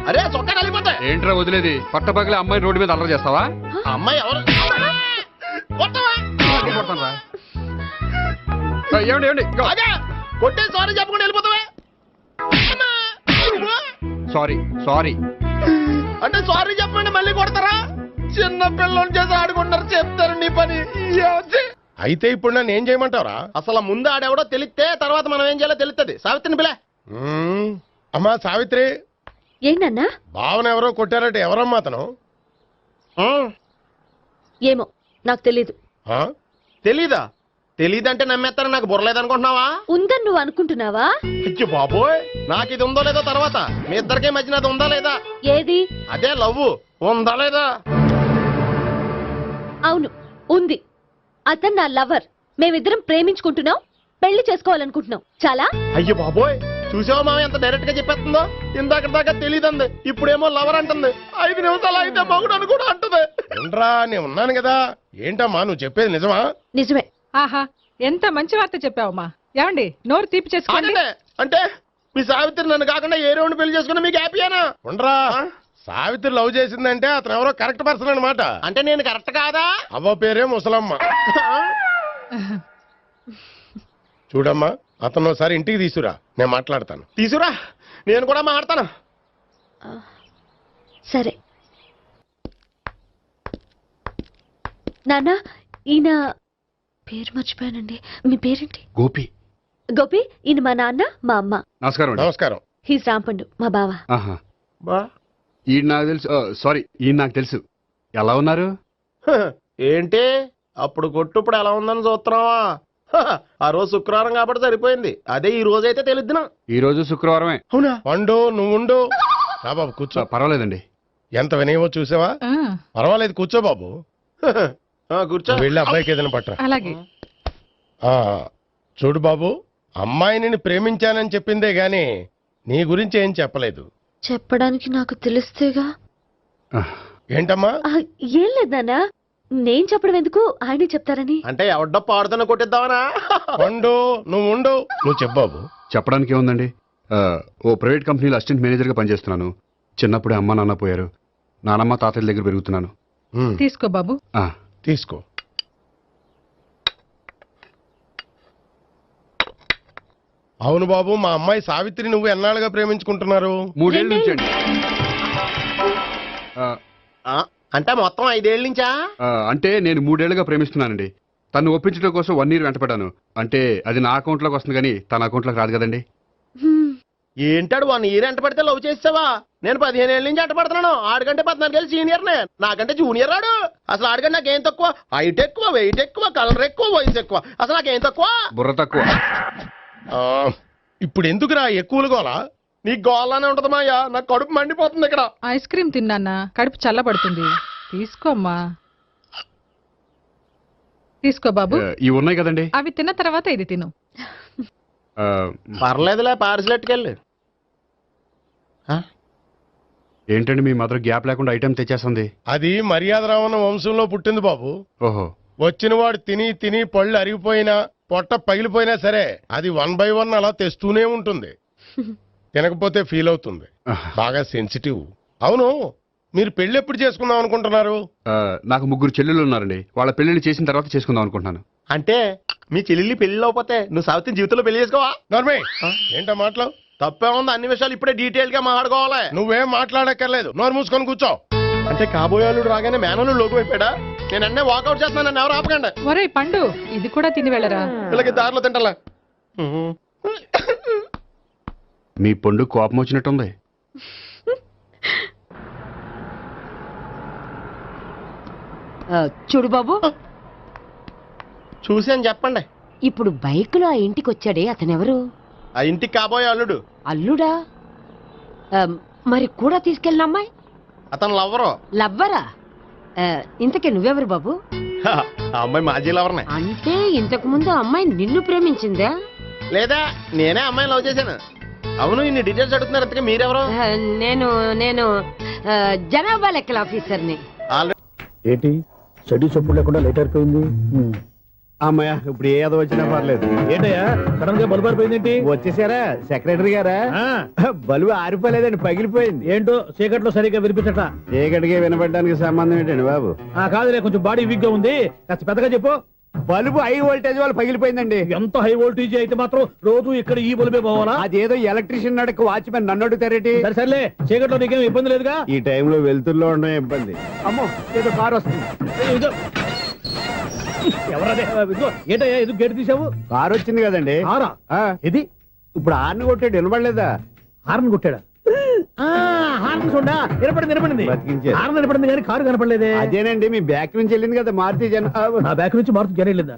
అరే చొక్కా కలిగిపోతా. ఏంట్రా వదిలేది? పట్టపగలే అమ్మాయి రోడ్డు మీద అల్లరి చేస్తావా? అమ్మాయి ఎవరు? అదే కొట్టే సారీ చెప్పకుండా వెళ్ళిపోతావా? సారీ సారీ అంటే సారీ చెప్పండి మళ్ళీ కొడతారా? చిన్న పిల్లలు చేసి ఆడుకుంటారు, చెప్తారు నీ పని. అయితే ఇప్పుడు నన్ను ఏం చేయమంటారా? అసలు ముందు ఆడెవడో తెలిస్తే తర్వాత మనం ఏం చేయాలో తెలుస్తుంది. సావిత్రిని పిల్ల. అమ్మా సావిత్రి. ఏంటన్నా? భావన ఎవరో కొట్టారట. ఎవరమ్మా అతను? ఏమో నాకు తెలీదు. తెలీదా? తెలీదంటే నమ్మేస్తారని నాకు బుర్రలేదనుకుంటున్నావా? ఉందని నువ్వు అనుకుంటున్నావా? అయ్యో బాబోయ్, నాకు ఇది ఉందో లేదో తర్వాత. మీ ఇద్దరికే మధ్యన అది ఉందా లేదా? ఏది? అదే లవ్ ఉందా లేదా? అవును, ఉంది. అతను నా లవర్. మేమిద్దరం ప్రేమించుకుంటున్నాం, పెళ్లి చేసుకోవాలనుకుంటున్నాం. చాలా. అయ్యో బాబోయ్, చూసావా మామ ఎంత డైరెక్ట్ గా చెప్పేస్తుందో? ఇందాక దాకా తెలియదండి, ఇప్పుడేమో లవర్ అంటుంది. 5 నిమిషాలు అయితే మగుడు అని కూడా అంటుంది. ఏంట్రా, నేను ఉన్నాను కదా. ఏంటమ్మా నువ్వు చెప్పేది నిజమా? నిజమే. ఆహా, ఎంత మంచి వార్త చెప్పావమ్మా. ఏమండి, నోరు తీపి చేసుకోండి. అంటే మీ సావిత్రి నన్ను కాకుండా ఏ రౌండ్ పెళ్లి చేసుకున్నా మీకు హ్యాపీయేనా? ఉండరా, సావిత్రి లవ్ చేసిందంటే అతను ఎవరో కరెక్ట్ పర్సన్ అనమాట. అంటే నేను కరెక్ట్ కాదా? అవ్వ పేరే ముసలమ్మ. చూడమ్మా, అతను ఒకసారి ఇంటికి తీసుకురా, నేను మాట్లాడతాను. తీసుకురా, నేను కూడా మాట్లాడతాను. సరే నాన్న, ఈయన పేరు మర్చిపోయానండి. మీ పేరేంటి? గోపి. గోపి, ఈయన మా నాన్న, మా అమ్మ. నమస్కారం. నమస్కారం. హీస్ రాంపండు, మా బావ. ఈయన నాకు తెలుసు. సారీ, ఈయన నాకు తెలుసు. ఎలా ఉన్నారు? ఏంటి అప్పుడు కొట్టు ఇప్పుడు ఎలా ఉందని చూస్తున్నావా? ఆ రోజు శుక్రవారం కాబట్టి సరిపోయింది. అదే ఈ రోజు అయితే తెలిద్దునా. ఈ రోజు శుక్రవారమే. అవునా? వండు, నువ్వు ఉండు. బాబు కూర్చో. పర్వాలేదండి. ఎంత వినయమో చూసావా? పర్వాలేదు, కూర్చో బాబు. కూర్చో. వెళ్ళి అబ్బాయికి ఏదైనా పట్టరా. అలాగే. చూడు బాబు, అమ్మాయిని ప్రేమించానని చెప్పిందే గాని నీ గురించి ఏం చెప్పలేదు. చెప్పడానికి నాకు తెలిస్తేగా. ఏంటమ్మా? ఏం లేదు నాన్న, నేను చెప్పడం ఎందుకు, ఆయనే చెప్తారని. అంటే ఎవడ్డో పాడుతున్న కొట్టిద్దామనా? వండు, నువ్వు ఉండు. నువ్వు చెప్పు బాబు. చెప్పడానికి ఏముందండి, ఓ ప్రైవేట్ కంపెనీలో అసిస్టెంట్ మేనేజర్గా పనిచేస్తున్నాను. చిన్నప్పుడే అమ్మ నాన్న పోయారు. నానమ్మ తాతయ్య దగ్గర పెరుగుతున్నాను. తీసుకో బాబు. తీసుకో. అవును బాబు, మా అమ్మాయి సావిత్రి నువ్వు ఎన్నాళ్ళుగా ప్రేమించుకుంటున్నారు? 3 ఏళ్ళ నుంచి అండి. అంటే మొత్తం 5 ఏళ్ళ నుంచా? అంటే నేను 3 ఏళ్ళుగా ప్రేమిస్తున్నానండి. తను ఒప్పించడం కోసం 1 year వెంటపడ్డాను. అంటే అది నా అకౌంట్లోకి వస్తుంది కానీ తన అకౌంట్లోకి రాదు కదండి. ఏంటాడు 1 year ఎంట పడితే లవ్ చేసావా? నేను 15 ఏళ్ళ నుంచి ఎంట పడుతున్నాను. ఆడికంటే 14 ఏళ్ళు సీనియర్నే, నాకంటే జూనియర్ ఆడు. అసలు ఆడికంటే నాకేం తక్కువ? హైట్ ఎక్కువ, వెయిట్ ఎక్కువ, కలర్ ఎక్కువ, వయసు ఎక్కువ. అసలు నాకేం తక్కువ? బుర్ర తక్కువ. ఇప్పుడు ఎందుకురా ఎక్కువలు గోలా? నీకు గోలానే ఉంటదమ్మా. నాకు కడుపు మండిపోతుంది ఇక్కడ. ఐస్ క్రీమ్ తిన్నానా, కడుపు చల్లబడుతుంది. తీసుకోమ్మా. తీసుకో బాబు. ఇవి ఉన్నాయి కదండి. అవి తిన్న తర్వాత ఇది తిను. పర్లేదులే, పార్సిల్ ఎట్టుకెళ్ళి. ఏంటండి మీ మదర్ గ్యాప్ లేకుండా ఐటెం తెచ్చేస్తుంది? అది మర్యాద రావణ వంశంలో పుట్టింది బాబు. ఓహో. వచ్చిన వాడు తిని తిని పళ్ళు అరిగిపోయినా, పొట్ట పగిలిపోయినా సరే అది 1 by 1 అలా తెస్తూనే ఉంటుంది. తినకపోతే ఫీల్ అవుతుంది. బాగా సెన్సిటివ్. అవును, మీరు పెళ్లి ఎప్పుడు చేసుకుందాం అనుకుంటున్నారు? నాకు 3 చెల్లెళ్ళు ఉన్నారండి. వాళ్ళ పెళ్లిళ్ళు చేసిన తర్వాత చేసుకుందాం అనుకుంటున్నాను. అంటే మీ చెల్లెల్ని పెళ్లి లేకపోతే నువ్వు సావిత్రి జీవితంలో పెళ్లి చేసుకోవా? నార్మే ఏంటో మాటలు? తప్పే ఉంది, అన్ని విషయాలు ఇప్పుడే డీటెయిల్ గా మాట్లాడుకోవాలి. నువ్వేం మాట్లాడక్కర్లేదు, నోరు మూసుకొని కూర్చో. అంటే కాబోయేవాళ్ళు రాగానే మేనలు లోకి అయిపోయాడా? నేను అన్నీ వాకౌట్ చేస్తున్నాను, నన్ను ఎవరు ఆపకండి. ఒరేయ్ పండు, ఇది కూడా తిని వెళ్ళరా. వీళ్ళకి దారిలో తింటలా. మీ పండు కోపం వచ్చినట్టుంది. చూడు బాబు, చూసాను చెప్పండి. ఇప్పుడు బైక్ లో ఆ ఇంటికి వచ్చాడే అతనెవరు? ఆ ఇంటికి కాబోయే అల్లుడు. అల్లుడా? మరి కూడా తీసుకెళ్ళిన అమ్మాయి? అతను లవ్వరు. లవ్వరా? ఇంతకే నువ్వెవరు బాబు? ఆ అమ్మాయి మాజీ లవర్నే. అంటే ఇంతకు ముందు అమ్మాయి నిన్ను ప్రేమించిందా? లేదా నేనే అమ్మాయిని లవ్ చేశాను. అవును, ఇన్ని డీటెయిల్స్ అడుగుతున్నారు. ఇంతకీ మీరెవరు? నేను నేను జనాభా లెక్కల ఆఫీసర్ని. ఏంటి చెడు చెప్పుడు లేకుండా లేట్ అయిపోయింది? అమ్మాయ ఇప్పుడు ఏదో వచ్చినా పర్లేదు. ఏంటయ్యా సడన్ గా బల్బు ఆరిపోయింది? వచ్చేసారా సెక్రటరీ గారా? బలువు ఆరిపోలేదండి, పగిలిపోయింది. ఏంటో చీకట్లో సరిగ్గా వినిపించట. చీకటికి వినపడడానికి సంబంధం ఏంటండి బాబు? కాదులే, కొంచెం బాడీ వీక్ గా ఉంది, కాస్త పెద్దగా చెప్పు. బల్బు హై వోల్టేజ్ వాళ్ళు పగిలిపోయిందండి. ఎంత హై వోల్టేజ్ అయితే మాత్రం రోజు ఇక్కడ ఈ బల్బే పోవాలా? అదేదో ఎలక్ట్రీషియన్ నడక వాచ్మెన్ నన్ను అడుగుతారేటి? సర్లే, చీకట్లో నీకేం ఇబ్బంది లేదుగా? ఈ టైంలో వెళ్తుల్లో ఉండడం ఇబ్బంది. అమ్మో, ఏదో కారు వస్తుంది. ఎవరదే? ఏంటయ్యా ఇది గేట్ తీసావు? కారు వచ్చింది కదండి. ఇది ఇప్పుడు హార్న్ కొట్టాడు, వినపడలేదా? హార్న్ కొట్టాడా? హార్న్ చూడా వినపడింది. హార్న్ వినపడింది కానీ కారు కనపడలేదే. అదేనండి, మీ బ్యాక్ నుంచి వెళ్ళింది కదా మారుతి జన. నా బ్యాక్ నుంచి మారుతి జన వెళ్ళిందా?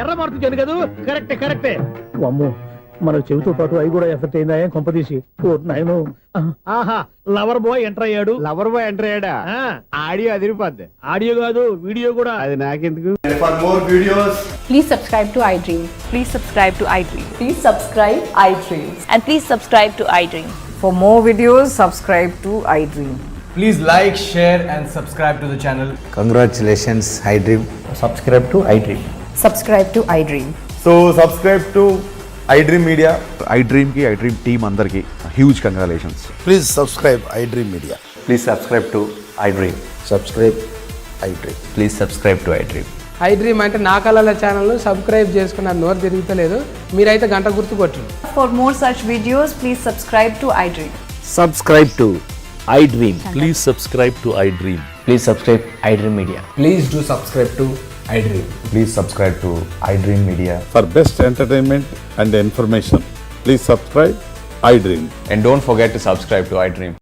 ఎర్ర మారుతి జన కదా? కరెక్టే. అమ్మో, మన చెవితో పాటు అవి కూడా ఎఫెక్ట్ అయిందా? ఏం కొంపదీసి నాయను. ఆహా, లవర్ బాయ్ ఎంటర్ అయ్యాడు. లవర్ బాయ్ ఎంటర్ అయ్యాడా? ఆడియో అదిరిపోద్ది. ఆడియో కాదు, వీడియో కూడా. అది నాకెందుకు? For more videos, please subscribe to iDream. please subscribe to iDream. Please subscribe iDream. And please subscribe to iDream. For more videos, subscribe to iDream. Please like, share and subscribe to the channel. Congratulations, iDream. Subscribe to iDream. Subscribe to iDream. So subscribe to iDream Media. iDream ki iDream team andarki huge congratulations. Please subscribe iDream Media. Please subscribe to iDream. Subscribe iDream. Please subscribe to iDream. iDream అంటే నా కళల ఛానల్ సబ్స్క్రైబ్ చేసుకున్న నోరు తిరుగుతలేదు. మీరైతే గంట గుర్తు కొట్టండి. For more such videos, please subscribe to iDream. Subscribe to iDream. Please subscribe to iDream. Please subscribe iDream Media. Please do subscribe to iDream. Please subscribe to iDream Media. For best entertainment and information, please subscribe iDream. And don't forget to subscribe to iDream.